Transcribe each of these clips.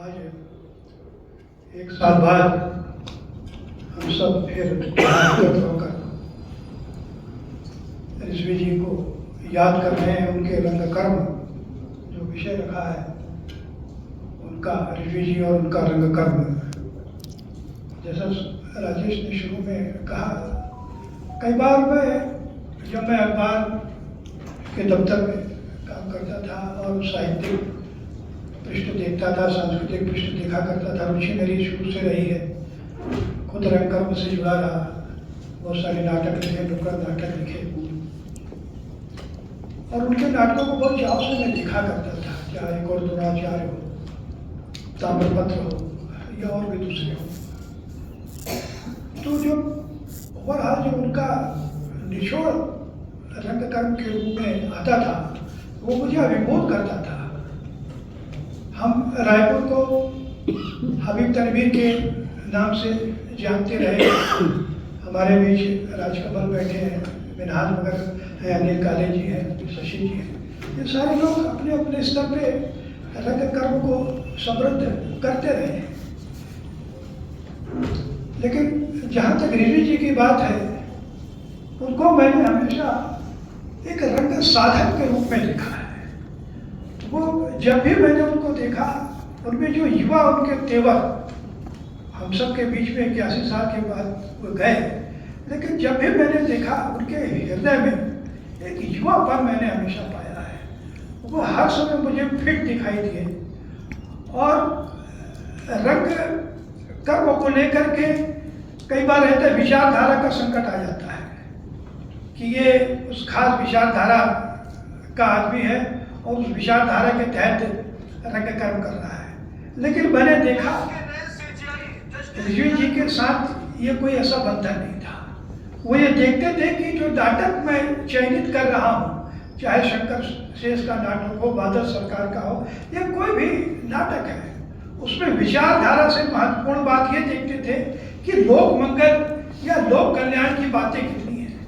आज एक साल बाद हम सब फिर एकत्र होकर ऋषि जी को याद कर रहे हैं। उनके रंग कर्म जो विषय रखा है उनका, ऋषि जी और उनका रंग कर्म। जैसा राजेश ने शुरू में कहा, कई बार जब मैं अखबार के दफ्तर में काम करता था और साहित्यिक पृष्ठ देखता था, सांस्कृतिक पृष्ठ देखा करता था, रुचि मेरी शुरू से रही है। खुद रंग कर्म से जुड़ा रहा, बहुत सारे नाटक लिखे, नुक्कड़ नाटक लिखे और उनके नाटकों को बहुत चाव से मैं देखा करता था, चाहे और द्रोणाचार्य हो, ताम्रपत्र हो या और भी दूसरे हो। तो जो ओवरऑल जो उनका निचोड़ रंग कर्म के रूप में आता था वो मुझे अभिभूत करता था। हम रायपुर को हबीब तनवीर के नाम से जानते रहे। हमारे बीच राजकमल बैठे हैं, मिनहाज मगर हैं, अनिल काले जी हैं, शशि जी हैं। ये सारे लोग अपने अपने स्तर पे रंग कर्म को समृद्ध करते रहे। लेकिन जहाँ तक ऋषि जी की बात है, उनको मैंने हमेशा एक रंग साधक के रूप में देखा है। वो जब भी मैंने उनको देखा, उनमें जो युवा उनके तेवर, हम सब के बीच में 81 साल के बाद वो गए, लेकिन जब भी मैंने देखा उनके हृदय में एक युवापन मैंने हमेशा पाया है। वो हर समय मुझे फिट दिखाई दिए और रंग कर्म को लेकर के कई बार रहता है विचारधारा का संकट आ जाता है कि ये उस खास विचारधारा का आदमी है और उस विचारधारा के तहत रंग कर्म कर रहा है। लेकिन मैंने देखा ऋषि जी के साथ ये कोई ऐसा बंधन नहीं था। वो ये देखते थे कि जो नाटक मैं चयनित कर रहा हूँ, चाहे शंकर शेष का नाटक हो, बादल सरकार का हो, या कोई भी नाटक है, उसमें विचारधारा से महत्वपूर्ण बात ये देखते थे कि लोक मंगल या लोक कल्याण की बातें कितनी है,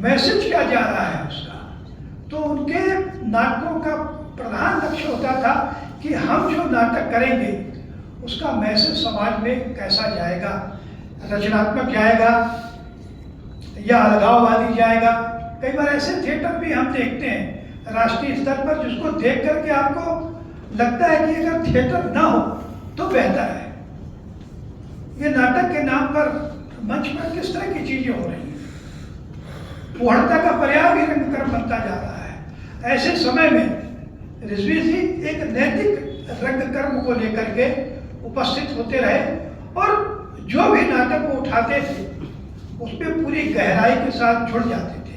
मैसेज क्या जा रहा है उसका। तो उनके नाटकों का प्रधान लक्ष्य होता था कि हम जो नाटक करेंगे उसका मैसेज समाज में कैसा जाएगा, रचनात्मक जाएगा या अलगाववादी जाएगा। कई बार ऐसे थिएटर भी हम देखते हैं राष्ट्रीय स्तर पर जिसको देख करके आपको लगता है कि अगर थिएटर ना हो तो बेहतर है। ये नाटक के नाम पर मंच पर किस तरह की चीजें हो रही हैं, पूर्णता का पर्याय भी रंग कर्म बनता जा रहा है। ऐसे समय में ऋषि जी एक नैतिक रंग कर्म को लेकर के उपस्थित होते रहे और जो भी नाटक वो उठाते थे उसमें पूरी गहराई के साथ जुड़ जाते थे।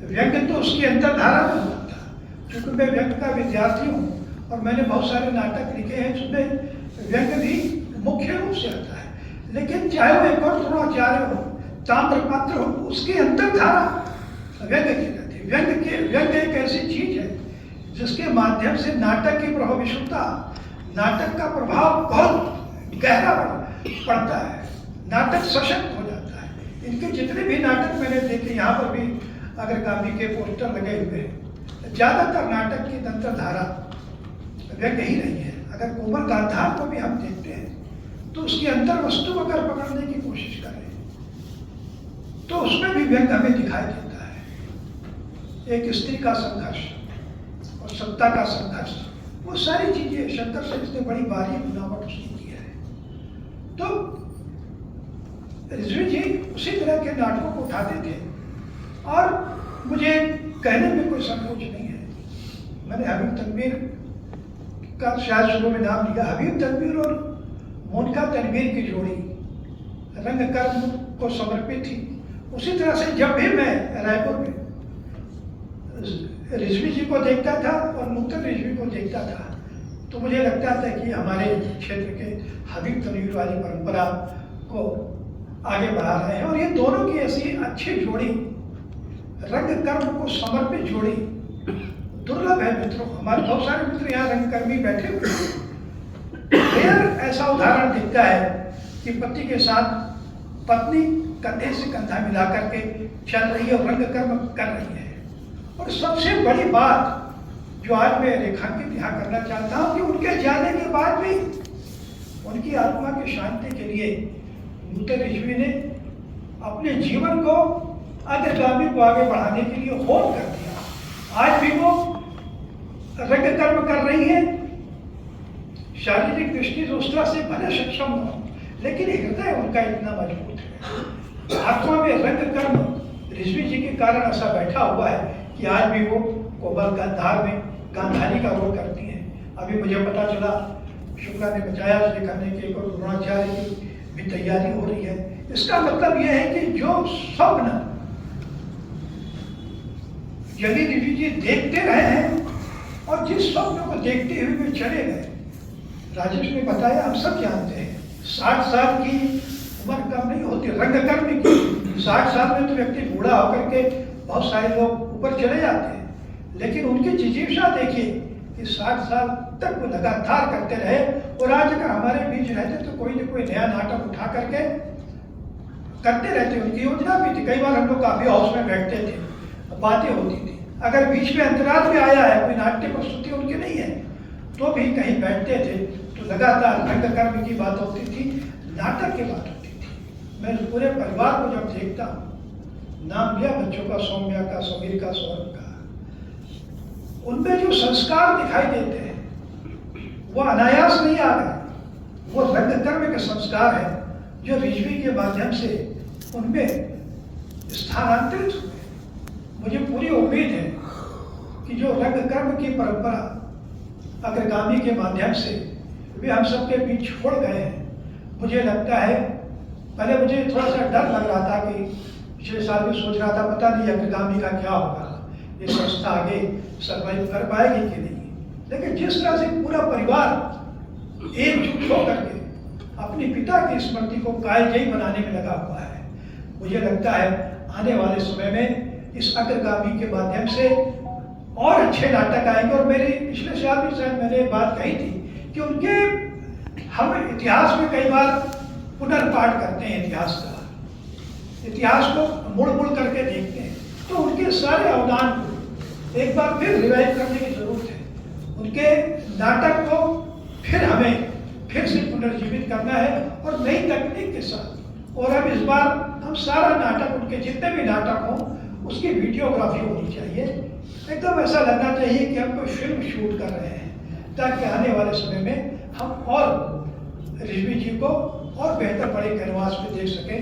व्यंग्य तो उसकी अंतर्धारा में होता था। क्योंकि मैं व्यंग्य का विद्यार्थी हूँ और मैंने बहुत सारे नाटक लिखे हैं जिसमें व्यंग्य भी मुख्य रूप से आता है। लेकिन चाहे वो एक और द्रोणाचार्य हो, ताम्रपत्र हो, उसकी अंतर्धारा व्यंग्य की रहती है। व्यंग्य एक ऐसी चीज है जिसके माध्यम से नाटक की प्रभावशीलता, नाटक का प्रभाव बहुत गहरा पड़ता है, नाटक सशक्त हो जाता है। इनके जितने भी नाटक मैंने देखे, यहाँ पर भी अगर गांधी के पोस्टर लगे हुए हैं, ज्यादातर नाटक की अंतर्धारा व्यंग्य ही रही है। अगर कोमल गांधार को भी हम देखते हैं तो उसकी अंतर वस्तु को अगर पकड़ने की कोशिश करें तो उसमें भी व्यंग्य हमें दिखाई देता है। एक स्त्री का संघर्ष और सत्ता का संघर्ष, वो सारी चीजें शंकर से इसने बड़ी बारीक बनावट उसकी की है। तो ऋषि जी उसी तरह के नाटकों को उठाते थे और मुझे कहने में कोई संकोच नहीं है। मैंने हबीब तनवीर का शायद शुरू में नाम लिया। हबीब तनवीर और मोनिका तनवीर की जोड़ी रंग कर्म को समर्पित थी। उसी तरह से जब भी मैं रायपुर में ऋषि जी को देखता था और नूतन ऋषि को देखता था तो मुझे लगता था कि हमारे क्षेत्र के हबीब तनवीर वाली परंपरा को आगे बढ़ा रहे हैं। और ये दोनों की ऐसी अच्छी जोड़ी, रंग कर्म को समर्पित जोड़ी दुर्लभ है मित्रों। हमारे बहुत सारे मित्र यहाँ रंगकर्मी बैठे हुए हैं। ऐसा उदाहरण दिखता है कि पति के साथ पत्नी कंधे से कंधा मिला करके चल रही है और रंग कर्म कर रही है। और सबसे बड़ी बात जो आज मैं रेखांकित यहाँ करना चाहता हूँ कि उनके जाने के बाद भी उनकी आत्मा की शांति के लिए नूतन रिजवी ने अपने जीवन को अग्रगामी को आगे बढ़ाने के लिए होम कर दिया। आज भी वो रंग कर्म कर रही है, शारीरिक दृष्टि दूसरा से भले सक्षम हो, लेकिन हृदय उनका इतना मजबूत है। आत्मा में रंग कर्म रिजवी जी के कारण ऐसा बैठा हुआ है कि आज भी वो कोमल गांधार में गांधारी का रोल करती हैं। अभी मुझे पता चला, शुक्ला ने बताया, सिखाने के और द्रोणाचार्य की भी तैयारी हो रही है। इसका मतलब यह है कि जो स्वप्न यदि रिजवी जी देखते रहे हैं और जिस स्वप्न को देखते हुए वे चले गए, राजेश ने बताया, हम सब जानते हैं 60 साल की उम्र कम नहीं होती रंग कर्म की। 60 साल में तो व्यक्ति बूढ़ा होकर के बहुत सारे लोग ऊपर चले जाते हैं, लेकिन उनकी जिजीविषा देखिए कि 60 साल तक वो लगातार करते रहे। और आज अगर हमारे बीच रहते तो कोई न कोई नया नाटक उठा करके करते रहते। उनकी योजना भी थी, कई बार हम लोग काफी हाउस में बैठते थे, बातें होती थी। अगर बीच में अंतराल भी आया है, कोई नाट्य प्रस्तुति उनकी नहीं है, तो भी कहीं बैठते थे तो लगातार रंग कर्म की बात होती थी, नाटक की बात होती थी। मैं पूरे परिवार को जब देखता हूँ, नाम लिया बच्चों का, सौम्या का, समीर का, सौरभ का, उनमें जो संस्कार दिखाई देते हैं वो अनायास नहीं आ रहे, वो रंग कर्म के संस्कार है जो रिजवी के माध्यम से उनमें स्थानांतरित हुए। मुझे पूरी उम्मीद है कि जो रंग कर्म की परंपरा अग्रगामी के माध्यम से वे हम सबके बीच छोड़ गए हैं। मुझे लगता है, पहले मुझे थोड़ा सा डर लग रहा था कि पिछले साल भी सोच रहा था पता नहीं अग्रगामी का क्या होगा, ये संस्था आगे सर्वाइव कर पाएगी कि नहीं। लेकिन जिस तरह से पूरा परिवार एकजुट होकर के अपने पिता की स्मृति को कायजयी बनाने में लगा हुआ है, मुझे लगता है आने वाले समय में इस अग्रगामी के माध्यम से और अच्छे नाटक आएंगे। और मेरी पिछले साल भी शायद मैंने बात कही थी कि उनके हम इतिहास में कई बार पुनर्पाठ करते हैं, इतिहास को मुड़ मुड़ करके देखते हैं, तो उनके सारे अवदान को एक बार फिर रिवाइव करने की जरूरत है। उनके नाटक को फिर हमें फिर से पुनर्जीवित करना है और नई तकनीक के साथ। और अब इस बार हम सारा नाटक, उनके जितने भी नाटक हों, उसकी वीडियोग्राफी होनी चाहिए। एकदम ऐसा लगना चाहिए कि हम कोई फिल्म शूट कर रहे हैं, ताकि आने वाले समय में हम और रिजवी जी को और बेहतर बड़े कैनवास पे देख सकें।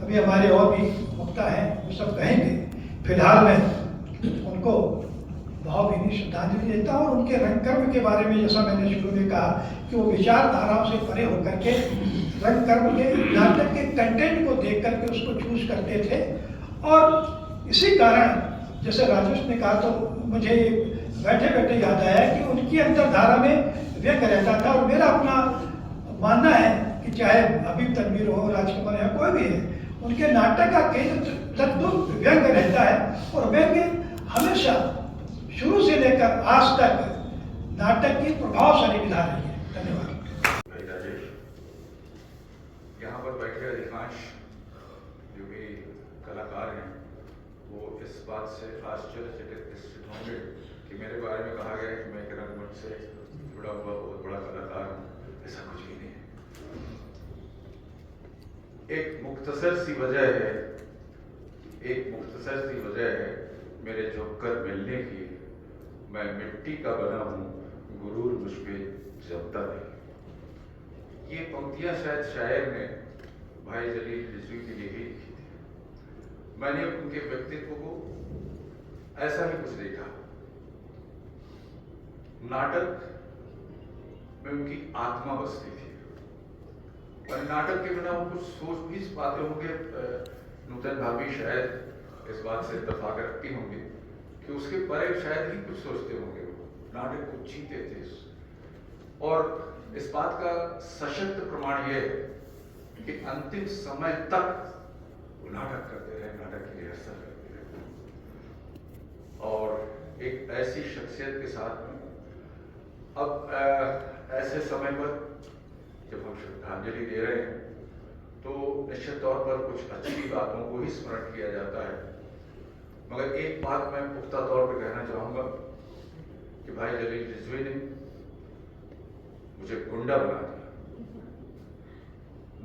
अभी हमारे और भी वक्ता हैं, वो सब कहेंगे। फिलहाल मैं उनको भावभीनी श्रद्धांजलि देता हूँ। और उनके रंग कर्म के बारे में, जैसा मैंने शुरू में कहा कि वो विचारधाराओं से परे होकर के रंग कर्म के नाटक के कंटेंट को देख करके उसको चूज करते थे। और इसी कारण, जैसे राजेश ने कहा, तो मुझे बैठे बैठे याद आया कि उनकी अंतरधारा में व्यंग रहता था। और मेरा अपना मानना है कि चाहे हबीब तनवीर हो, राजकुमार या कोई भी है, उनके नाटक का केंद्र तत्व व्यंग रहता है। और व्यंग हमेशा शुरू से लेकर आज तक नाटक की प्रभावशाली विधा रही है। धन्यवाद। भाई राजेश, यहाँ पर बैठे अधिकांश जो भी कलाकार हैं वो इस बात से आश्चर्यचकित निश्चित होंगे कि मेरे बारे में कहा गया कि मैं एक रंगमंच से जुड़ा हुआ बहुत बड़ा कलाकार हूँ। ऐसा कुछ भी नहीं है। एक मुख्तसर सी वजह है मेरे झुककर मिलने की। मैं मिट्टी का बना हूँ, गुरूर मुझ पे जमता नहीं। ये पंक्तियां शायद शायर ने भाई जलील रिजवी के लिए ही लिखी थी। मैंने उनके व्यक्तित्व को ऐसा ही कुछ देखा। नाटक में उनकी आत्मा बसती थी, और नाटक के बिना वो कुछ सोच भी पाते होंगे। नूतन भाभी शायद इस बात से इत्तेफाक रखती होंगी कि उसके परे शायद ही कुछ सोचते होंगे। वो नाटक को जीते थे। और इस बात का सशक्त प्रमाण यह है कि अंतिम समय तक वो नाटक करते रहे, नाटक की रिहर्सल करते रहे। और एक ऐसी शख्सियत के साथ में अब ऐसे समय पर जब हम श्रद्धांजलि दे रहे हैं तो निश्चित तौर पर कुछ अच्छी बातों को ही स्मरण किया जाता है। मगर एक बात मैं पुख्ता तौर पर कहना चाहूंगा कि भाई जलील रिजवी ने मुझे गुंडा बना दिया।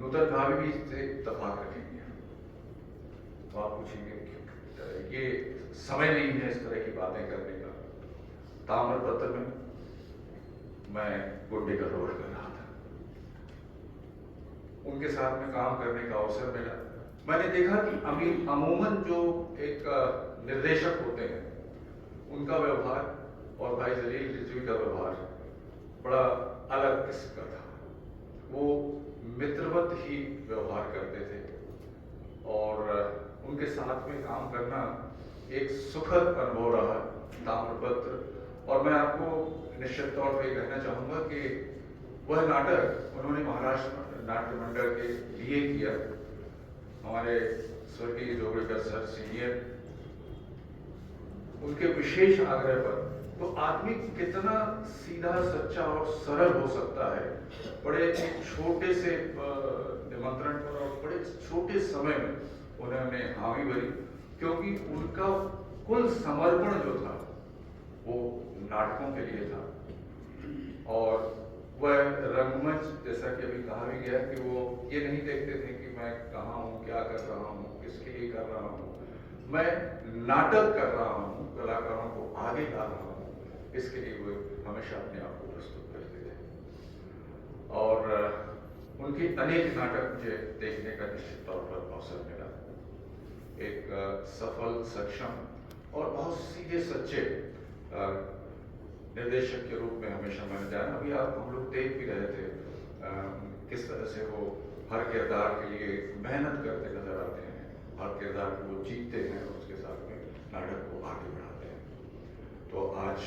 नूतन भाभी भी इससे इत्तेफाक रखेंगे। तो आप पूछेंगे ये समय नहीं है इस तरह की बातें करने का। ताम्रपत्र में मैं गुड्डे का रोल कर रहा था, उनके साथ में काम करने का अवसर मिला। मैंने देखा कि अमूमन जो एक निर्देशक होते हैं उनका व्यवहार और भाई जलील रिजवी का व्यवहार बड़ा अलग किस्म का था। वो मित्रवत ही व्यवहार करते थे और उनके साथ में काम करना एक सुखद अनुभव रहा ताम्रपत्र। और मैं आपको निश्चित तौर पर कहना चाहूँगा कि वह नाटक उन्होंने महाराष्ट्र नाट्य मंडल के लिए किया। हमारे स्वर्गीय जोगड़ेकर सर सीनियर, उनके विशेष आग्रह पर, तो आदमी कितना सीधा सच्चा और सरल हो सकता है बड़े एक छोटे से निमंत्रण पर और बड़े छोटे समय में उन्होंने हामी भरी, क्योंकि उनका कुल समर्पण जो था वो नाटकों के लिए था। और वह रंगमंच, जैसा कि अभी कहा भी गया, कि वो ये नहीं देखते थे कि मैं कहाँ हूँ, क्या कर रहा हूँ, किसके लिए कर रहा हूँ। मैं नाटक कर रहा हूँ, कलाकारों को आगे ला रहा हूँ, इसके लिए वो हमेशा अपने आप को प्रस्तुत करते थे। और उनके अनेक नाटक मुझे देखने का निश्चित तौर पर अवसर मिला। एक सफल, सक्षम और बहुत सीधे सच्चे निर्देशक के रूप में हमेशा मैंने जाना। अभी हम लोग देख भी रहे थे किस तरह से वो हर किरदार के लिए मेहनत करते नजर आते हैं, हर किरदार को वो जीतते हैं, उसके साथ में नाटक को आगे बढ़ाते हैं। तो आज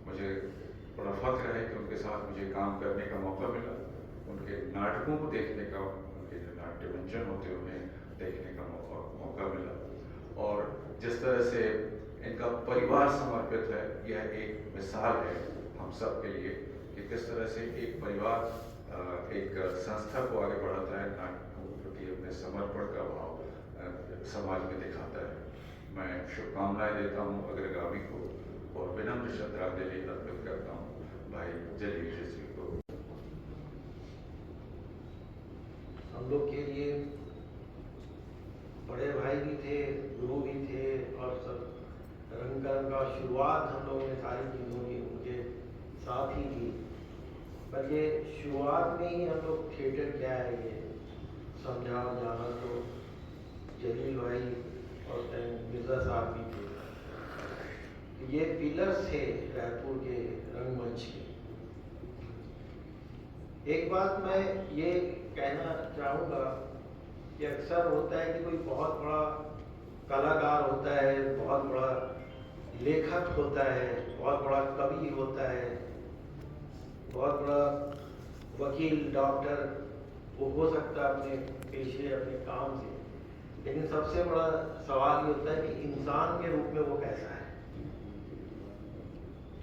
मुझे बड़ा फख्र है कि उनके साथ मुझे काम करने का मौका मिला, उनके नाटकों को देखने का, उनके जो नाट्य मंचन होते हैं उन्हें देखने का मौका मिला। और जिस तरह से इनका परिवार समर्पित है, यह एक मिसाल है हम सब के लिए कि किस तरह से एक परिवार एक संस्था को आगे बढ़ाता है, नाटकों के प्रति अपने समर्पण का भाव समाज में दिखाता है। मैं शुभकामनाएं देता हूँ अग्रगामी को और विनम्र श्रद्धांजलि अर्पित करता हूँ भाई जलील रिजवी को। हम लोग के लिए बड़े भाई भी थे, गुरु भी थे और सब रंगकर्म का शुरुआत हम लोगों ने सारी चीज़ों की उनके साथ ही की। पर ये शुरुआत में ही हम लोग थिएटर क्या है ये समझा जाना, तो जलील भाई और मिर्जा साहब भी थे। ये पिलर्स थे रायपुर के रंगमंच के। एक बात मैं ये कहना चाहूँगा कि अक्सर होता है कि कोई बहुत बड़ा कलाकार होता है, बहुत बड़ा लेखक होता है, बहुत बड़ा कवि होता है, बहुत बड़ा वकील, डॉक्टर, वो हो सकता है अपने पेशे, अपने काम से, लेकिन सबसे बड़ा सवाल ये होता है कि इंसान के रूप में वो कैसा है।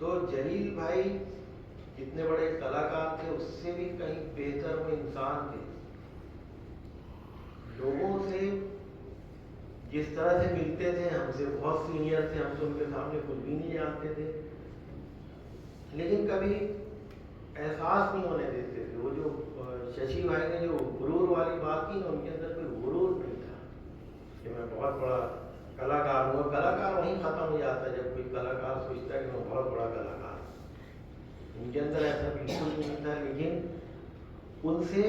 तो जलील भाई जितने बड़े कलाकार थे उससे भी कहीं बेहतर वो इंसान थे। लोगों से जिस तरह से मिलते थे, हमसे बहुत सीनियर थे, हम तो उनके सामने कुछ भी नहीं जानते थे, लेकिन कभी एहसास नहीं होने देते थे। वो जो शशि भाई ने जो गुरूर वाली बात की ना, उनके अंदर कोई गुरूर नहीं था कि मैं बहुत बड़ा कलाकार हूँ। कलाकार वहीं खत्म हो जाता है जब कोई कलाकार सोचता है कि मैं बहुत बड़ा कलाकार हूँ। उनके अंदर ऐसा बिल्कुल नहीं था। लेकिन उनसे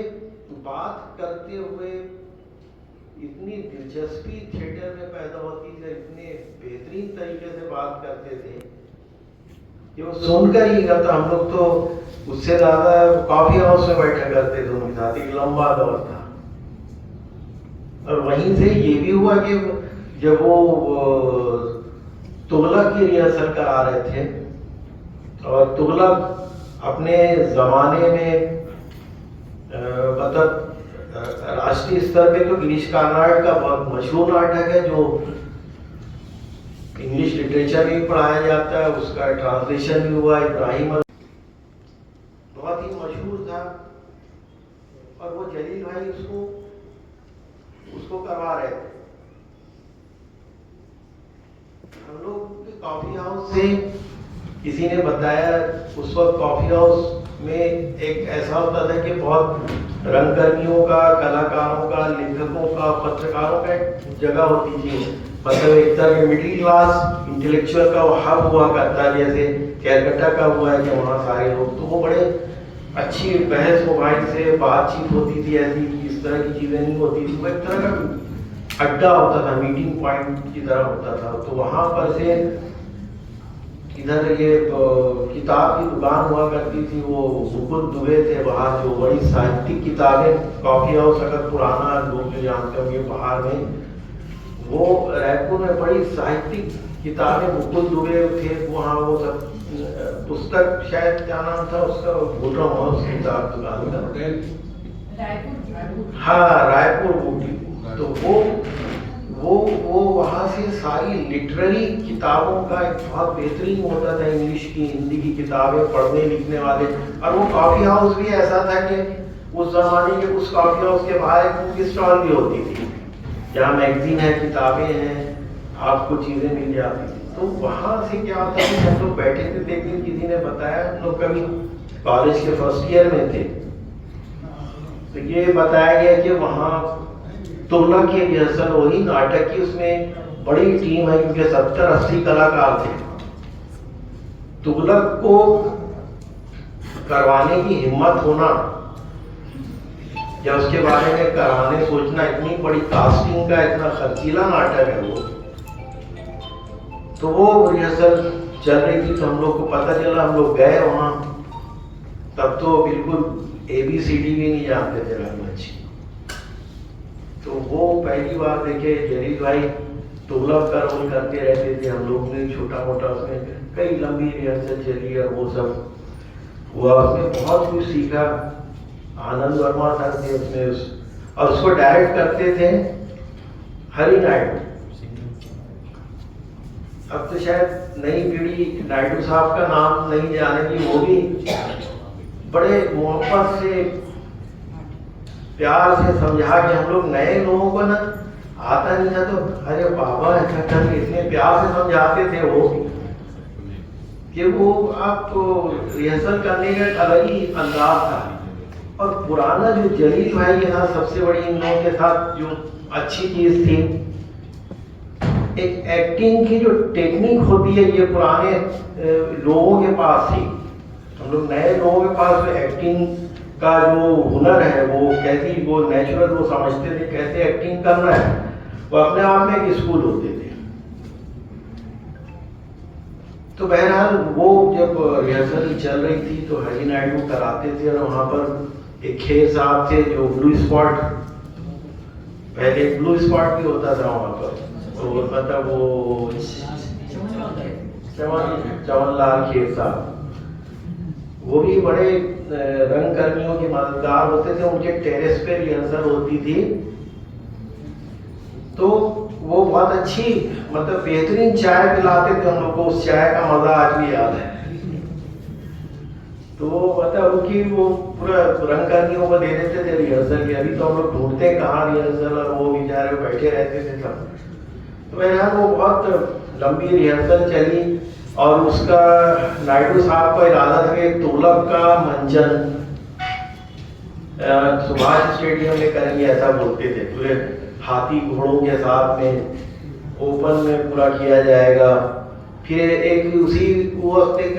बात करते हुए इतनी दिलचस्पी थिएटर में पैदा होती थी, इतने बेहतरीन तरीके से बात करते थे कि वो सुनकर ही करता। हम लोग तो उससे ज़्यादा कॉफी हाउस में बैठा करते थे उनके साथ, एक लंबा दौर था। और वहीं से ये भी हुआ कि जब वो तुगलक की रिहर्सल करा रहे थे, और तुगलक अपने ज़माने में मतलब राष्ट्रीय स्तर पे तो गिरीश कार्नाड का बहुत मशहूर नाटक है जो इंग्लिश लिटरेचर में भी पढ़ाया जाता है, उसका ट्रांसलेशन भी हुआ, इब्राहिम बहुत ही मशहूर था। और वो जलील भाई उसको करवा रहे थे। हम लोग कॉफी हाउस से किसी ने बताया, उस वक्त कॉफी हाउस में एक ऐसा होता था कि बहुत रंगकर्मियों का, कलाकारों का, लेखकों का, पत्रकारों का एक जगह होती थी। मतलब एक तरह के मिडिल क्लास इंटेलेक्चुअल का वो हब हुआ करता है, जैसे कैलकाटा का हुआ है कि वहाँ सारे लोग, तो वो बड़े अच्छी बहस मोबाइल से बातचीत होती थी, ऐसी इस तरह की चीज़ें नहीं होती थी। वो एक तरह का अड्डा होता था, मीटिंग पॉइंट की तरह होता था। तो वहाँ पर से इधर ये किताब की दुकान हुआ करती थी, वो मुकुल दुबे थे बाहर, जो बड़ी साहित्यिक किताबें, कॉफी हाउस अगर पुराना लोग जो जानते होंगे बाहर में, वो रायपुर में बड़ी साहित्यिक किताबें, मुकुल दुबे थे वहाँ, वो सब पुस्तक, शायद क्या नाम था उसका, भूल रहा हूँ उस किताब दुकान का, हाँ रायपुर बूटी। तो वो वहाँ से सारी लिटरेरी किताबों का एक बहुत बेहतरीन होता था, इंग्लिश की, हिंदी की किताबें पढ़ने लिखने वाले। और वो कॉफ़ी हाउस भी ऐसा था कि उस ज़माने के उस कॉफ़ी हाउस के बाहर एक बुक स्टॉल भी होती थी, जहाँ मैगजीन है, किताबें हैं, आपको चीज़ें मिल जाती थी। तो वहाँ से क्या होता है, हम लोग बैठे थे, देखने किसी ने बताया, हम लोग कभी कॉलेज के फर्स्ट ईयर में थे, तो ये बताया गया कि वहाँ तुगलक की रिहर्सल हो रही नाटक की, उसमें बड़ी टीम है क्योंकि 70-80 कलाकार थे। तुगलक को करवाने की हिम्मत होना या उसके बारे में कराने सोचना, इतनी बड़ी कास्टिंग का इतना खर्चीला नाटक है वो। तो वो रिहर्सल चल रही थी, तो हम लोग को पता चला, हम लोग गए वहाँ, तब तो बिल्कुल ABCD भी नहीं जानते थे रंगमंच। तो वो पहली बार देखे, जलील भाई तुगलक का रोल करते रहते थे, हम लोग ने छोटा मोटा उसमें कई लंबी रिहर्सल चली और वो सब हुआ, उसमें बहुत कुछ सीखा। आनंद वर्मा सर थे उसमें, और उसको डायरेक्ट करते थे हरि नायडू। अब तो शायद नई पीढ़ी नायडू साहब का नाम नहीं जानेगी, वो भी बड़े मोहब्बत से, प्यार से समझा के, हम लोग नए लोगों को ना आता नहीं था तो अरे बाबा ऐसा कर, इतने प्यार से समझाते थे वो कि वो आपको रिहर्सल करने का एक अलग ही अंदाज था। और पुराना जो जलील भाई के साथ सबसे बड़ी इन लोगों के साथ जो अच्छी चीज थी, एक एक्टिंग की जो टेक्निक होती है, ये पुराने लोगों के पास थी। हम लोग नए लोगों के पास जो एक्टिंग का जो हुनर है, वो कैसी, वो नेचुरल वो समझते थे कैसे एक्टिंग करना है, वो अपने आप में एक स्कूल होते थे। तो बहरहाल वो जब रिहर्सल चल रही थी तो हरि नायडू कराते थे, और वहाँ पर एक खेर साहब थे जो ब्लू स्पॉट, पहले ब्लू स्पॉट भी होता था वहाँ पर, तो मतलब वो चमनलाल खेर साहब, वो भी बड़े रंगकर्मियों के मददगार होते थे। उनके टेरेस पे रिहर्सल होती थी, तो वो बहुत अच्छी, मतलब बेहतरीन चाय पिलाते थे हम लोग को, उस चाय का मजा आज भी याद है। तो मतलब उनकी वो पूरा रंगकर्मियों को दे देते थे रिहर्सल की। अभी तो हम लोग ढूंढते कहाँ रिहर्सल, और वो बेचारे बैठे रहते थे सब। तो यहाँ वो बहुत लंबी रिहर्सल चली, और उसका नायडू साहब का इरादा था कि तुगलक का मंचन सुभाष स्टेडियम में करेंगे, ऐसा बोलते थे। पूरे हाथी घोड़ों के साथ में ओपन में पूरा किया जाएगा। फिर एक उसी वो वक्त एक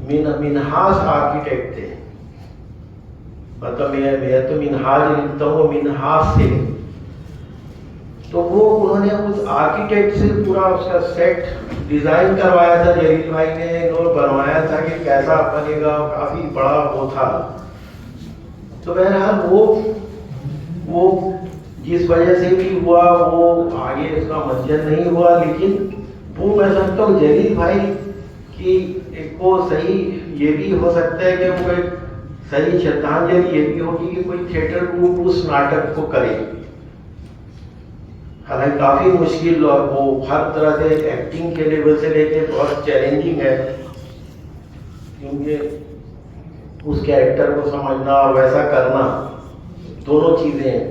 मिन्हाज आर्किटेक्ट थे, मतलब मैं तो मिन्हाज लिखता हूँ, मिन्हाज से, तो वो उन्होंने उस आर्किटेक्ट से पूरा उसका सेट डिजाइन करवाया था, जलील भाई ने बनवाया था कि कैसा बनेगा, काफी बड़ा वो था। तो बहरहाल वो जिस वजह से भी हुआ, वो आगे उसका मंचन नहीं हुआ, लेकिन वो मैं समझता हूँ जलील भाई की एक वो सही ये भी हो सकता है कि वो एक सही श्रद्धांजलि ये भी होगी कि कोई थिएटर ग्रुप उस नाटक को करे। हालांकि काफी मुश्किल, और वो हर तरह से एक्टिंग के लेवल से लेके बहुत चैलेंजिंग है, क्योंकि उस कैरेक्टर को समझना और वैसा करना, दोनों चीजें हैं।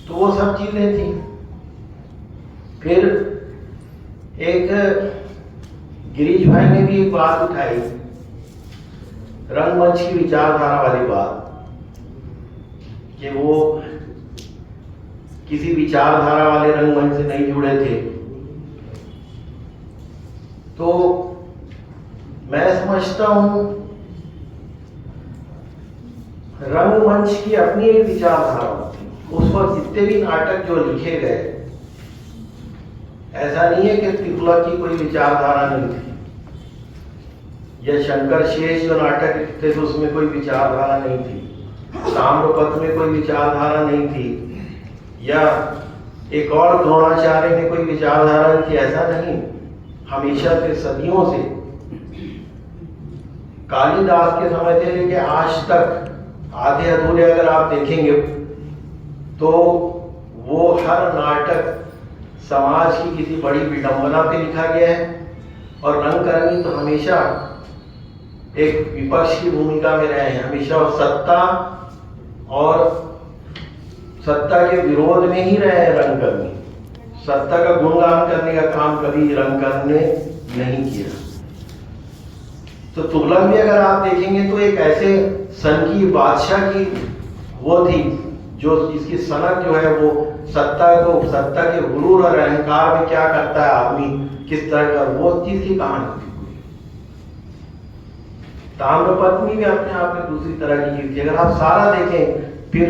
तो वो सब चीजें थी। फिर एक गिरीश भाई ने भी एक बात उठाई रंगमंच की विचारधारा वाली बात कि वो किसी विचारधारा वाले रंगमंच से नहीं जुड़े थे, तो मैं समझता हूं रंगमंच की अपनी एक विचारधारा होती है। उस वक्त जितने भी नाटक जो लिखे गए, ऐसा नहीं है कि तुगलक की कोई विचारधारा नहीं थी, या शंकर शेष जो नाटक लिखते थे उसमें कोई विचारधारा नहीं थी, ताम्रपत्र में कोई विचारधारा नहीं थी, या एक और द्रोणाचार्य में कोई विचारधारा नहीं थी, ऐसा नहीं। हमेशा से, सदियों से, कालिदास के समय से लेके आज तक आधे अधूरे अगर आप देखेंगे तो वो हर नाटक समाज की किसी बड़ी विडंबना पे लिखा गया है, और रंगकर्मी तो हमेशा एक विपक्ष की भूमिका में रहे हैं। हमेशा वो सत्ता के विरोध में ही रहे हैं रंगकर्मी। सत्ता का गुणगान करने का काम कभी रंगकर्मी ने नहीं किया। तो तुगलक भी अगर आप देखेंगे तो एक ऐसे सन की बादशाह की वो थी जो इसकी सनक जो है वो सत्ता के गुरूर और अहंकार में क्या करता है आदमी, किस तरह का, वो चीज की कहानी थी। ताम्रपत्र भी अपने आप में दूसरी तरह की चीज थी। अगर आप सारा देखें, फिर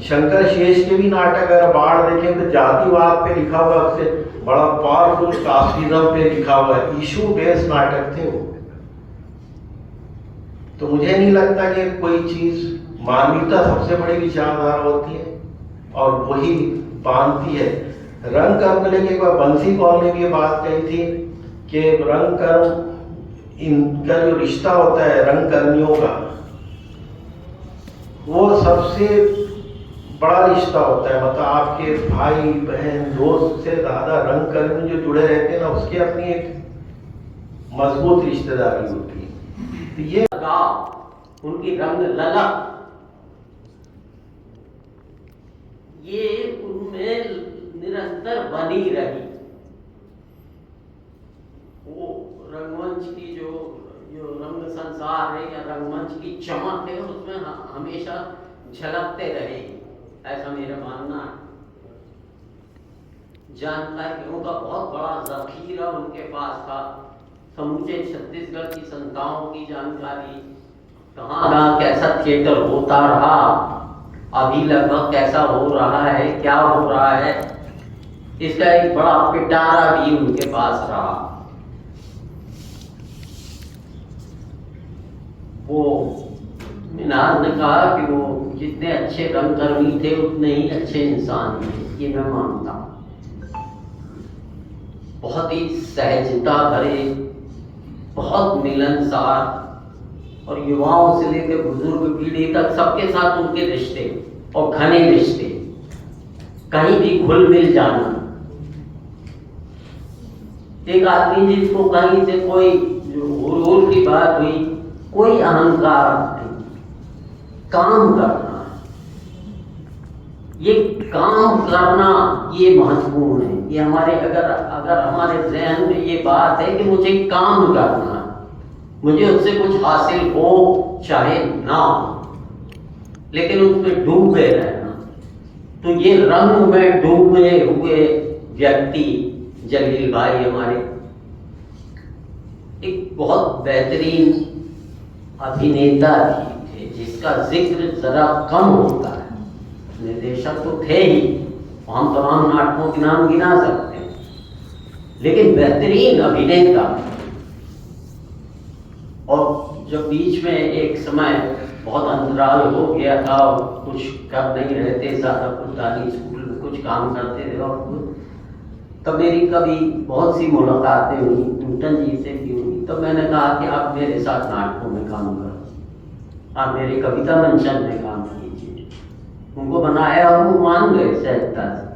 शंकर शेष के भी नाटक अगर बाढ़ देखें तो जातिवाद पे लिखा हुआ, उससे बड़ा पावरफुल कास्टिज्म पे लिखा हुआ है, इशू बेस्ड नाटक थे वो। तो मुझे नहीं लगता कि कोई चीज, मानवीयता सबसे बड़ी विचारधारा होती है और वही बांधती है। रंगकर्म लेके एक बार बंसी कौल ने भी ये बात कही थी कि रंगकर्म, इनका जो रिश्ता होता है रंगकर्मियों का, वो सबसे बड़ा रिश्ता होता है। मतलब आपके भाई बहन दोस्त से ज्यादा रंगकर्मी जो जुड़े रहते हैं ना, उसकी अपनी एक मजबूत रिश्तेदारी होती है। तो ये लगाव, उनकी रंग ललक, ये उनमें निरंतर बनी रही। वो रंगमंच की जो रंग संसार है या रंगमंच की चमक है, उसमें हमेशा झलकते रहे, ऐसा मेरा मानना है। जानकारियों का बहुत बड़ा जखीरा उनके पास था। समूचे छत्तीसगढ़ की संस्थाओं की जानकारी, कहाँ कहाँ कैसा थिएटर होता रहा, अभी लगभग कैसा हो रहा है, क्या हो रहा है, इसका एक बड़ा पिटारा भी उनके पास रहा। वो मीनार ने कहा कि वो जितने अच्छे रंगकर्मी थे उतने ही अच्छे इंसान थे, ये मैं मानता हूँ। बहुत ही सहजता भरे, बहुत मिलनसार, और युवाओं से लेकर बुजुर्ग पीढ़ी तक सबके साथ उनके रिश्ते और घने रिश्ते, कहीं भी घुल मिल जाना। एक आदमी जिसको कहीं से कोई हुरूर की बात हुई, कोई अहंकार नहीं, काम करना, ये काम करना ये महत्वपूर्ण है। ये हमारे अगर हमारे जहन में ये बात है कि मुझे काम करना, मुझे उससे कुछ हासिल हो चाहे ना हो, लेकिन उसमें डूबे रहना, तो ये रंग में डूबे हुए व्यक्ति जलील भाई हमारे एक बहुत बेहतरीन अभिनेता थे, जिसका जिक्र जरा कम होता है। निर्देशक तो थे ही, हम तमाम नाटकों के नाम गिना सकते हैं, लेकिन बेहतरीन अभिनेता। और जब बीच में एक समय बहुत अंतराल हो गया था, कुछ कर नहीं रहे थे, ज़्यादा पुरानी स्कूल में कुछ काम करते थे, और तब मेरी कभी बहुत सी मुलाकातें हुई, टूटन जी से भी हुई। तो मैंने कहा कि आप मेरे साथ नाटकों में काम करो, आप मेरे कविता मंचन में काम कीजिए। उनको बनाया और वो मान गए सहजता से,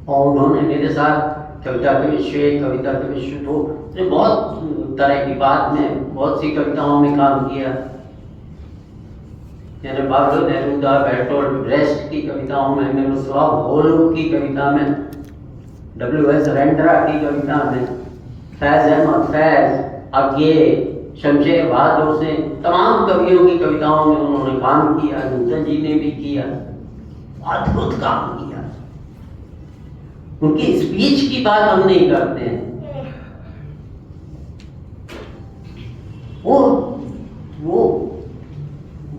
और उन्होंने मेरे साथ कविता के विषय, कविता के विषय तो बहुत तरह की बात में बहुत सी कविताओं में काम किया। मैंने बाबू नेहरूदा, बेर्टोल्ट ब्रेस्ट की कविताओं में, मिरोस्लाव होलुक की कविता में, W.S. रेंड्रा की कविता में, फैज अहमद फैज, अगे, शमशेर बहादुर से, तमाम कवियों की कविताओं में उन्होंने काम किया, नूतन जी ने भी किया, अद्भुत काम किया। उनकी स्पीच की बात हम नहीं करते हैं, वो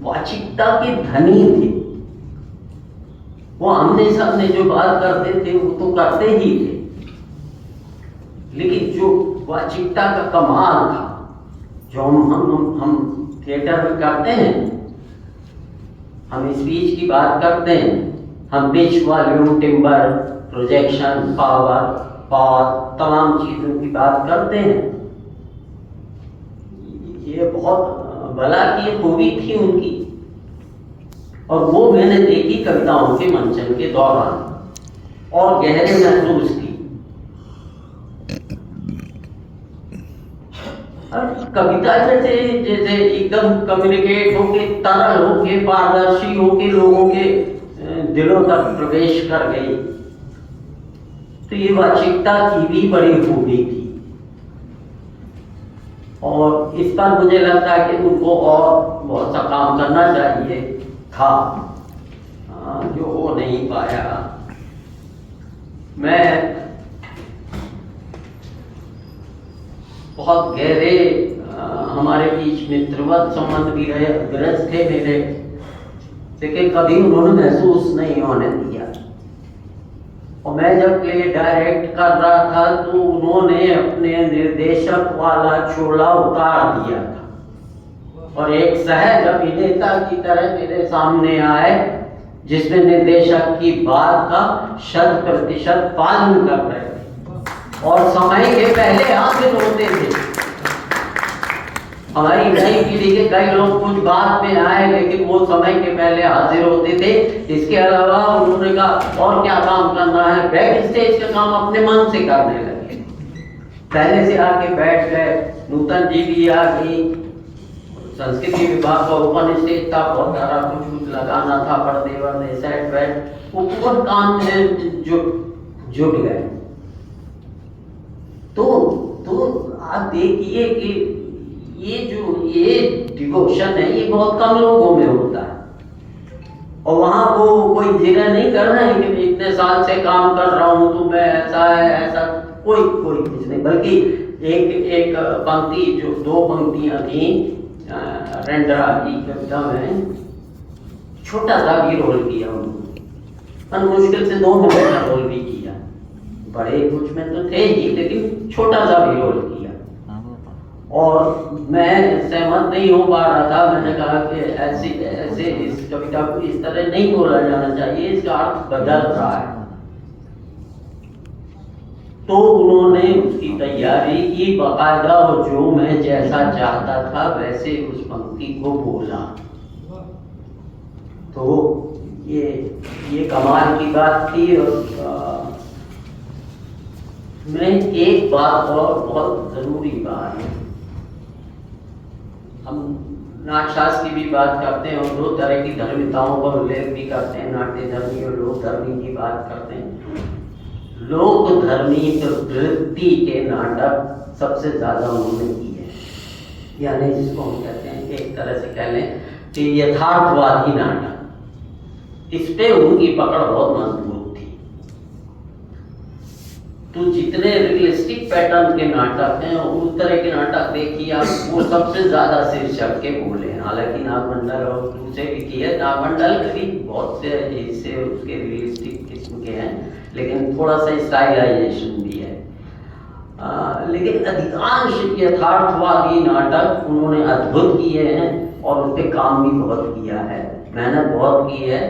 वाचिकता के धनी थे। वो हमने सबने जो बात करते थे वो तो करते ही थे, लेकिन जो वाचिकता का कमाल था, जो हम थिएटर में करते हैं, हम स्पीच की बात करते हैं, हम pitch, volume, timber, projection, power, pause, तमाम चीजों की बात करते हैं। ये बहुत भला की खूबी थी उनकी, और वो मैंने देखी कविताओं के मंचन के दौरान और गहरे महसूस की। कविता जैसे एकदम कम्युनिकेट होके, तरल होके, पारदर्शी होके लोगों के दिलों तक प्रवेश कर गई, तो ये वाचिकता की भी बड़ी खूबी थी। और इस पर मुझे लगता है कि उनको और बहुत सा काम करना चाहिए था, जो हो नहीं पाया। मैं बहुत गहरे हमारे बीच मित्रवत संबंध भी रहे, अग्रज थे मेरे, लेकिन कभी उन्होंने महसूस नहीं होने दिया। और मैं जब प्ले डायरेक्ट कर रहा था तो उन्होंने अपने निर्देशक वाला चोला उतार दिया था और एक सहज अभिनेता की तरह मेरे सामने आए, जिसमें निर्देशक की बात का 100% पालन कर रहे थे और समय के पहले हाजिर होते थे। हमारी नई पीढ़ी के कई लोग कुछ बाद में आए, लेकिन वो समय के पहले हाजिर होते थे। इसके अलावा उन्होंने कहा और क्या काम करना है, बैक स्टेज का काम अपने मन से करने लगे, पहले से आके बैठ गए। नूतन जी भी आ गई, संस्कृति विभाग का ओपन स्टेज था, बहुत सारा कुछ लगाना था, पर्दे वर्दे, सेट वेट, वो पूरा काम में जुट गए। तो आप देखिए कि ये डिवोशन है, ये बहुत कम लोगों में होता है। और वहां वो कोई जिक्र नहीं कर रहे हैं कि मैं इतने साल से काम कर रहा हूं तो मैं ऐसा है ऐसा, कोई कुछ नहीं, बल्कि एक पंक्ति, जो 2 पंक्तियां थी रेंडरा की कविता में, छोटा सा भी रोल किया उन्होंने, मुश्किल से 2 मिनट का रोल भी किया, बड़े कुछ में तो थे ही, लेकिन छोटा सा भी रोल किया। और मैं सहमत नहीं हो पा रहा था, मैंने कहा कि ऐसे इस कविता को इस तरह नहीं बोला जाना चाहिए, इसका अर्थ बदल रहा है। तो उन्होंने उसकी तैयारी की बाकायदा, और जो मैं जैसा चाहता था वैसे उस पंक्ति को बोला। तो ये कमाल की बात थी। और मैं एक बात और बहुत जरूरी बात है, हम नाट्यशास्त्र की भी बात करते हैं और 2 तरह की धर्मिताओं का उल्लेख भी करते हैं, नाट्य धर्मी और लोक धर्मी की बात करते हैं। लोक धर्मी प्रवृत्ति के नाटक सबसे ज्यादा उन्होंने किए, यानी जिसको हम कहते हैं, एक तरह से कह लें कि यथार्थवादी नाटक, इस पे उनकी पकड़ बहुत मजबूत थी। तो जितने रियलिस्टिक पैटर्न के नाटक हैं, उस तरह के नाटक देखिए आप, वो सबसे ज्यादा शीर्षक के बोले हैं। हालांकि नागमंडल और दूसरे भी किए, नागमंडल के भी बहुत से हिस्से उसके रियलिस्टिक किस्म के हैं, लेकिन थोड़ा सा स्टाइलाइजेशन भी है। लेकिन अधिकांश यथार्थवादी नाटक उन्होंने अद्भुत किए हैं और उस पर काम भी बहुत किया है, मेहनत बहुत की है।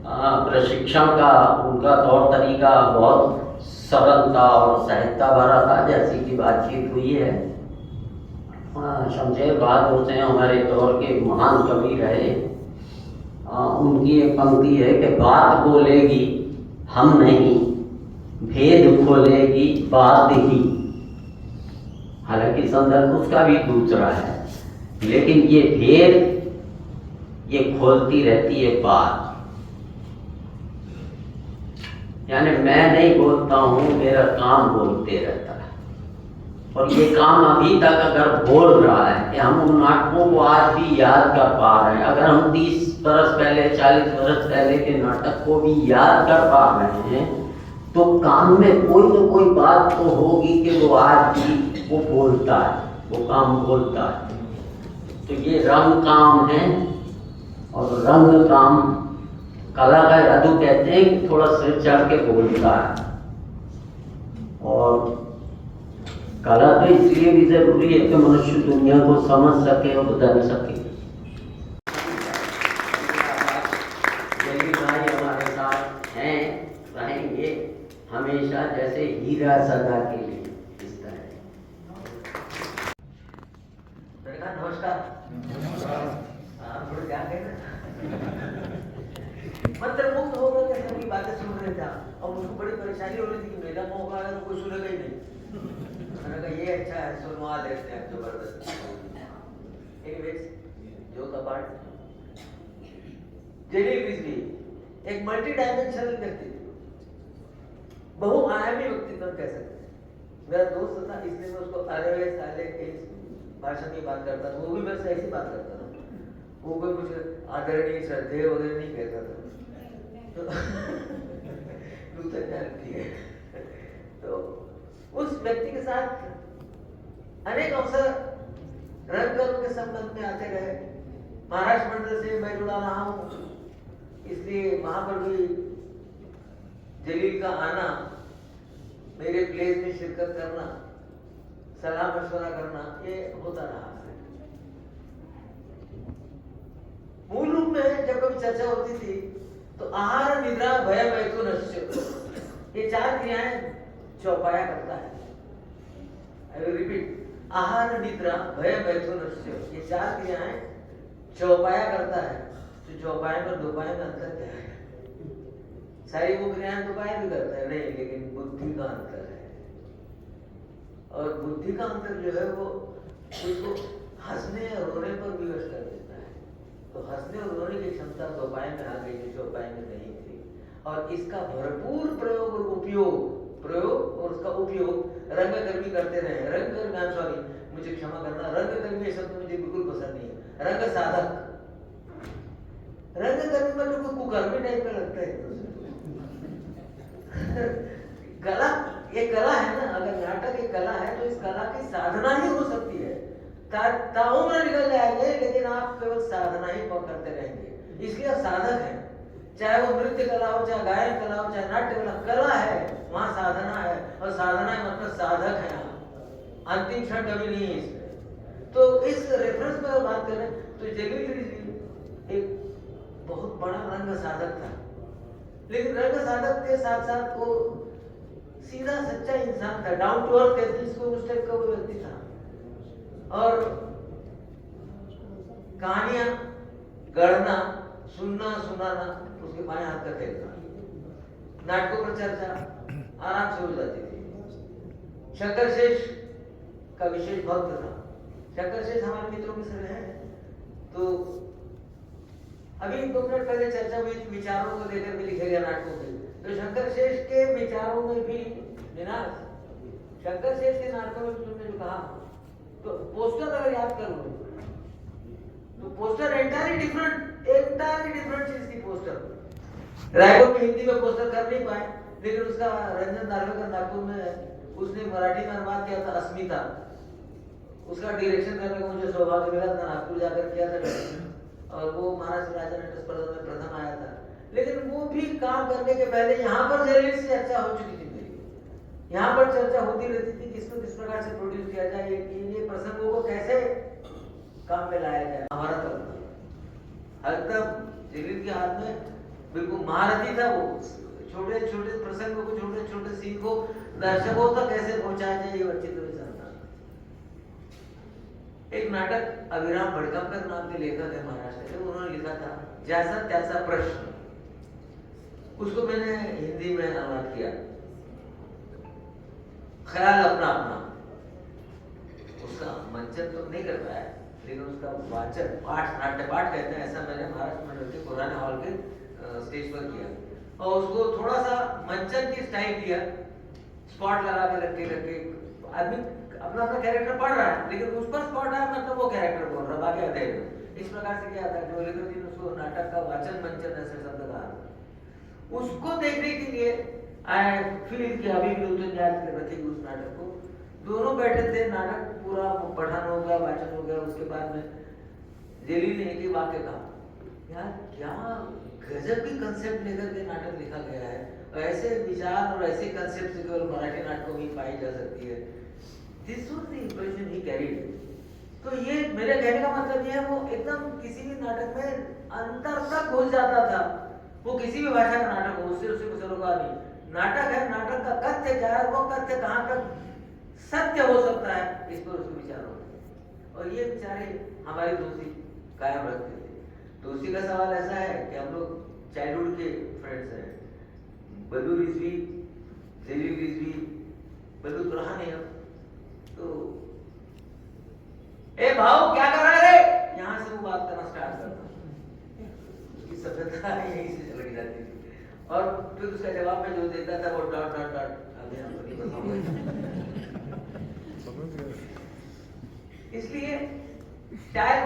प्रशिक्षण का उनका तौर तरीका बहुत सरलता और सहजता भरा था, जैसी की बातचीत हुई है। शमशेर बहादुर से हमारे दौर के महान कवि रहे। उनकी एक पंक्ति है कि बात बोलेगी हम नहीं, भेद खोलेगी बात ही। हालांकि संदर्भ उसका भी दूसरा है, लेकिन ये भेद ये खोलती रहती है बात। यानी मैं नहीं बोलता हूं, मेरा काम बोलते रहता है। और ये काम अभी तक अगर बोल रहा है कि हम उन नाटकों को आज भी याद कर पा रहे हैं, अगर हम 30 बरस पहले 40 बरस पहले के नाटक को भी याद कर पा रहे हैं, तो काम में कोई न कोई बात तो होगी कि वो आज भी वो बोलता है, वो काम बोलता है। तो ये रंग काम है, और रंग काम कला का जादू कहते हैं कि थोड़ा सिर चढ़ के बोलता है। और कला तो इसलिए भी जरूरी है कि मनुष्य दुनिया को समझ सके और बदल सके। जलील भाई हमारे साथ हैं, रहेंगे हमेशा, जैसे हीरा सदा के लिए इस तरह। नमस्कार। थोड़े ध्यान देना, मंत्रमुग्ध हो गए, कैसे उनकी बातें सुन रहे थे और मुझको बड़ी परेशानी हो रही थी कि मेरा मौका है तो कोई सुनेगा ही नहीं। मैंने कहा ये अच्छा है, सुनवा देते हैं जबरदस्त। एनीवेज, जो का पार्ट जलील रिजवी एक मल्टी डायमेंशनल व्यक्ति, बहुआयामी व्यक्तित्व कह सकते हैं। मेरा दोस्त था, इसलिए मैं उसको अरे साले के भाषा में बात करता था, वो भी मेरे से ऐसी बात करता था। वो कोई मुझे आदरणीय श्रद्धेय वगैरह नहीं कहता था, तो जानती है। तो उस व्यक्ति के साथ अनेक अवसर रंगकर्म के संबंध में आते रहे। महाराष्ट्र मंडल से मैं जुड़ा रहा हूँ, इसलिए वहां पर भी जलील का आना, मेरे प्लेस में शिरकत करना, सलाह मशवरा करना, ये होता रहा है। मूल रूप में जब कभी चर्चा होती थी तो आहार निद्रा भय मैथुनस्य, ये 4 क्रियाएं चौपाया करता है। आई विल रिपीट, आहार निद्रा भय मैथुनस्य, ये 4 क्रियाएं चौपाया करता है। तो चौपाया में दोपाया में अंतर क्या है? सारी वो क्रियाएं दोपाया भी करता है, नहीं, लेकिन बुद्धि का अंतर है। और बुद्धि का अंतर जो है वो उसको हंसने और रोने पर विवश कर देता है। तो हंसने और रोने की क्षमता दोपाय में आ गई, जो चौपाई में नहीं थी। और इसका भरपूर प्रयोग और उसका उपयोग रंगकर्मी करते रहे। रंगकर्मी, सॉरी, मुझे क्षमा करना, रंगकर्मी शब्द मुझे बिल्कुल पसंद नहीं है। रंग साधक, रंगकर्मी मतलब कोई कुकर्मी टाइप का लगता है। कला, ये कला है ना, अगर नाटक एक कला है तो इस कला की साधना ही हो सकती है। ताउम्र निकल जाएंगे, लेकिन आप केवल साधना ही करते रहेंगे, इसलिए आप साधक हैं। चाहे वो नृत्य कला हो, चाहे गायन कला हो, चाहे नाट्य कला, कला है, वहां साधना है। और साधना है मतलब साधक है आप, अंतिम क्षण कभी नहीं है इसमें। तो इस रेफरेंस पर बात करें तो जलील रिजवी एक बहुत बड़ा रंग साधक था, लेकिन रंग साधक के साथ साथ वो सीधा सच्चा इंसान था, डाउन टू अर्थ कहते हैं इसको, उस टाइप का वो व्यक्ति था। और कहानियां गढ़ना, सुनना, सुनाना उसके बाएं हाथ का खेल था। नाटकों पर चर्चा आराम से हो जाती थी। शंकर शेष का विशेष भक्त था। शंकर शेष हमारे मित्रों में से रहे हैं। तो अभी 2 मिनट पहले चर्चा हुई थी विचारों को लेकर भी लिखे गए नाटकों के। तो शंकर शेष के विचारों में भी विनाश, शंकर शेष के नाटकों में तुमने जो कहा, तो पोस्टर अगर याद करो तो पोस्टर एंटायरली डिफरेंट चीज थी। पोस्टर रायपुर में हिंदी में पोस्टर कर नहीं पाए, लेकिन उसका रंजन नार्वेकर नागपुर में उसने मराठी में अनुवाद किया था, अस्मिता। उसका डायरेक्शन करने का मुझे सौभाग्य मिला था, नागपुर जाकर किया था, और वो महाराष्ट्र राज्य नाट्य स्पर्धा में प्रथम आया था। लेकिन वो भी काम करने के पहले यहाँ पर जलील से चर्चा हो चुकी थी मेरी, यहाँ पर चर्चा होती रहती थी किसको किस प्रकार से प्रोड्यूस किया जाए, ये प्रसंगों को कैसे काम में लाया जाए। हमारा तो एकदम जलील के हाथ में बिल्कुल महारथी था। वो छोटे छोटे प्रसंगों को, छोटे छोटे सीन को दर्शकों तक कैसे पहुंचाया जाए, ये अच्छी तरह जानता। एक नाटक अभिराम भड़कमकर नाम के लेखक है महाराष्ट्र के, उन्होंने लिखा था जैसा तैसा प्रश्न, उसको मैंने हिंदी में अनुवाद किया। ख्याल अपना अपना, उसका मंचन तो नहीं कर पाया, लेकिन उसका वाचन, पाठ, नाट्य पाठ कहते हैं, ऐसा मैंने महाराष्ट्र मंडल के पुराने हॉल के स्टेज पर किया, और उसको थोड़ा सा मंचन की स्टाइल दिया, स्पॉट लगा के रखे आदमी अपना अपना कैरेक्टर पढ़ रहा है, लेकिन उस पर स्पॉट है मतलब वो कैरेक्टर बोल रहा है, बाकी अधेड़। इस प्रकार से क्या था, जो लिखो जी ने उसको नाटक का वाचन मंचन ऐसे शब्द कहा, उसको देखने के लिए आई फील कि अभी भी तो याद कर रखेगी उस नाटक को। दोनों बैठे थे, नाटक पूरा पठन हो गया, वाचन हो गया, उसके बाद में जेली ने एक ही वाक्य कहा, यार क्या गजब की कंसेप्ट लेकर के नाटक लिखा गया है, और ऐसे विचार और ऐसे कंसेप्ट केवल मराठी नाटकों में पाई जा सकती है। This was the impression he carried. तो ये मेरे कहने का मतलब ये है, वो एकदम किसी भी नाटक में अंतर तक घुस जाता था, वो किसी भी भाषा का नाटक हो, उससे कुछ सरोकार नहीं। नाटक है, नाटक का कथ्य क्या है, वो कथ्य कहाँ तक सत्य हो सकता है, इस पर उसके विचार होते हैं। और ये बेचारे हमारी दोस्ती कायम रखते थे। दोस्ती का सवाल ऐसा है कि हम लोग चाइल्डहुड के फ्रेंड्स हैं, बल्लू रिजवी, जेली रिजवी, बल्लू तो रहा नहीं अब, तो ए भाव क्या कर रहा है रे, यहाँ से वो बात करना स्टार्ट करता, उसकी सभ्यता यहीं से चली जाती थी। और फिर उसका जवाब में जो देता था वो डॉट डॉट डॉट, अभी आपको नहीं बताऊंगा। इसलिए शायद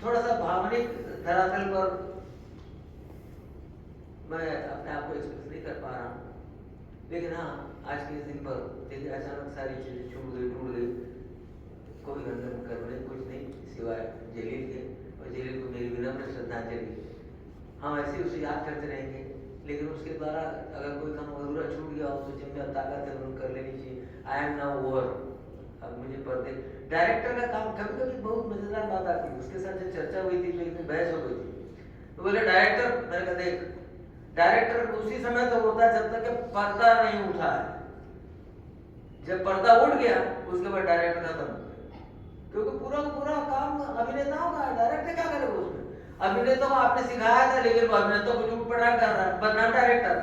थोड़ा सा भावनिक धरातल पर मैं अपने आप को एक्सप्रेस नहीं कर पा रहा हूँ, लेकिन हाँ आज के दिन पर देखिए अचानक सारी चीजें छूट गई, टूट गई, कोई रंजन करने कुछ नहीं सिवाय जेलील के, और जेलील को मेरी विनम्र श्रद्धांजलि। हम ऐसे उसे याद करते रहेंगे, लेकिन उसके द्वारा अगर कोई काम अधूरा छूट गया हो तो जिनमें ताकत है उन्हें कर लेनी चाहिए। आई एम नाउ ओवर, अब मुझे पर्दे डायरेक्टर का काम, कभी कभी बहुत मजेदार बात आती है, उसके साथ जब चर्चा हुई थी तो एक बहस हो गई थी, तो बोले डायरेक्टर, मैंने कहा देख डायरेक्टर उसी समय तो होता है जब तक कि पर्दा नहीं उठा है, जब पर्दा उठ गया उसके बाद डायरेक्टर खत्म, क्योंकि पूरा पूरा काम अभिनेताओं का है, डायरेक्टर क्या करेगा उसमें। अभिनेता को आपने सिखाया था, लेकिन वो अभिनेता को झूठ पटाख कर रहा है, बदनाम डायरेक्टर।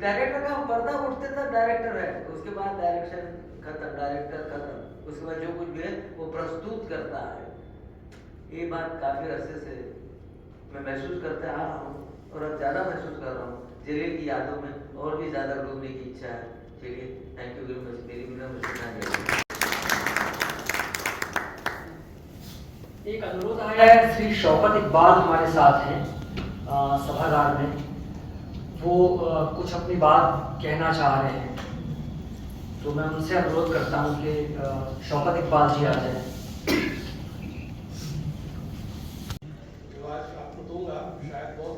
डायरेक्टर का पर्दा उठते तक डायरेक्टर है, उसके बाद डायरेक्शन खत्म, डायरेक्टर खत्म, उसके बाद जो कुछ भी है वो प्रस्तुत करता है। ये बात काफी अरसे से मैं महसूस करते आ रहा हूँ, और अब ज्यादा महसूस कर रहा हूँ। जेलील की यादों में और भी ज्यादा डूबने की इच्छा है। चलिए, थैंक यू वेरी मच। मेरी विनम्र श्रद्धांजलि। एक अनुरोध आया है, श्री शौकत इकबाल हमारे साथ हैं सभागार में, वो कुछ अपनी बात कहना चाह रहे हैं, तो मैं उनसे अनुरोध करता हूं कि शौकत इकबाल जी आ जाए। जो आज आपको दूंगा शायद बहुत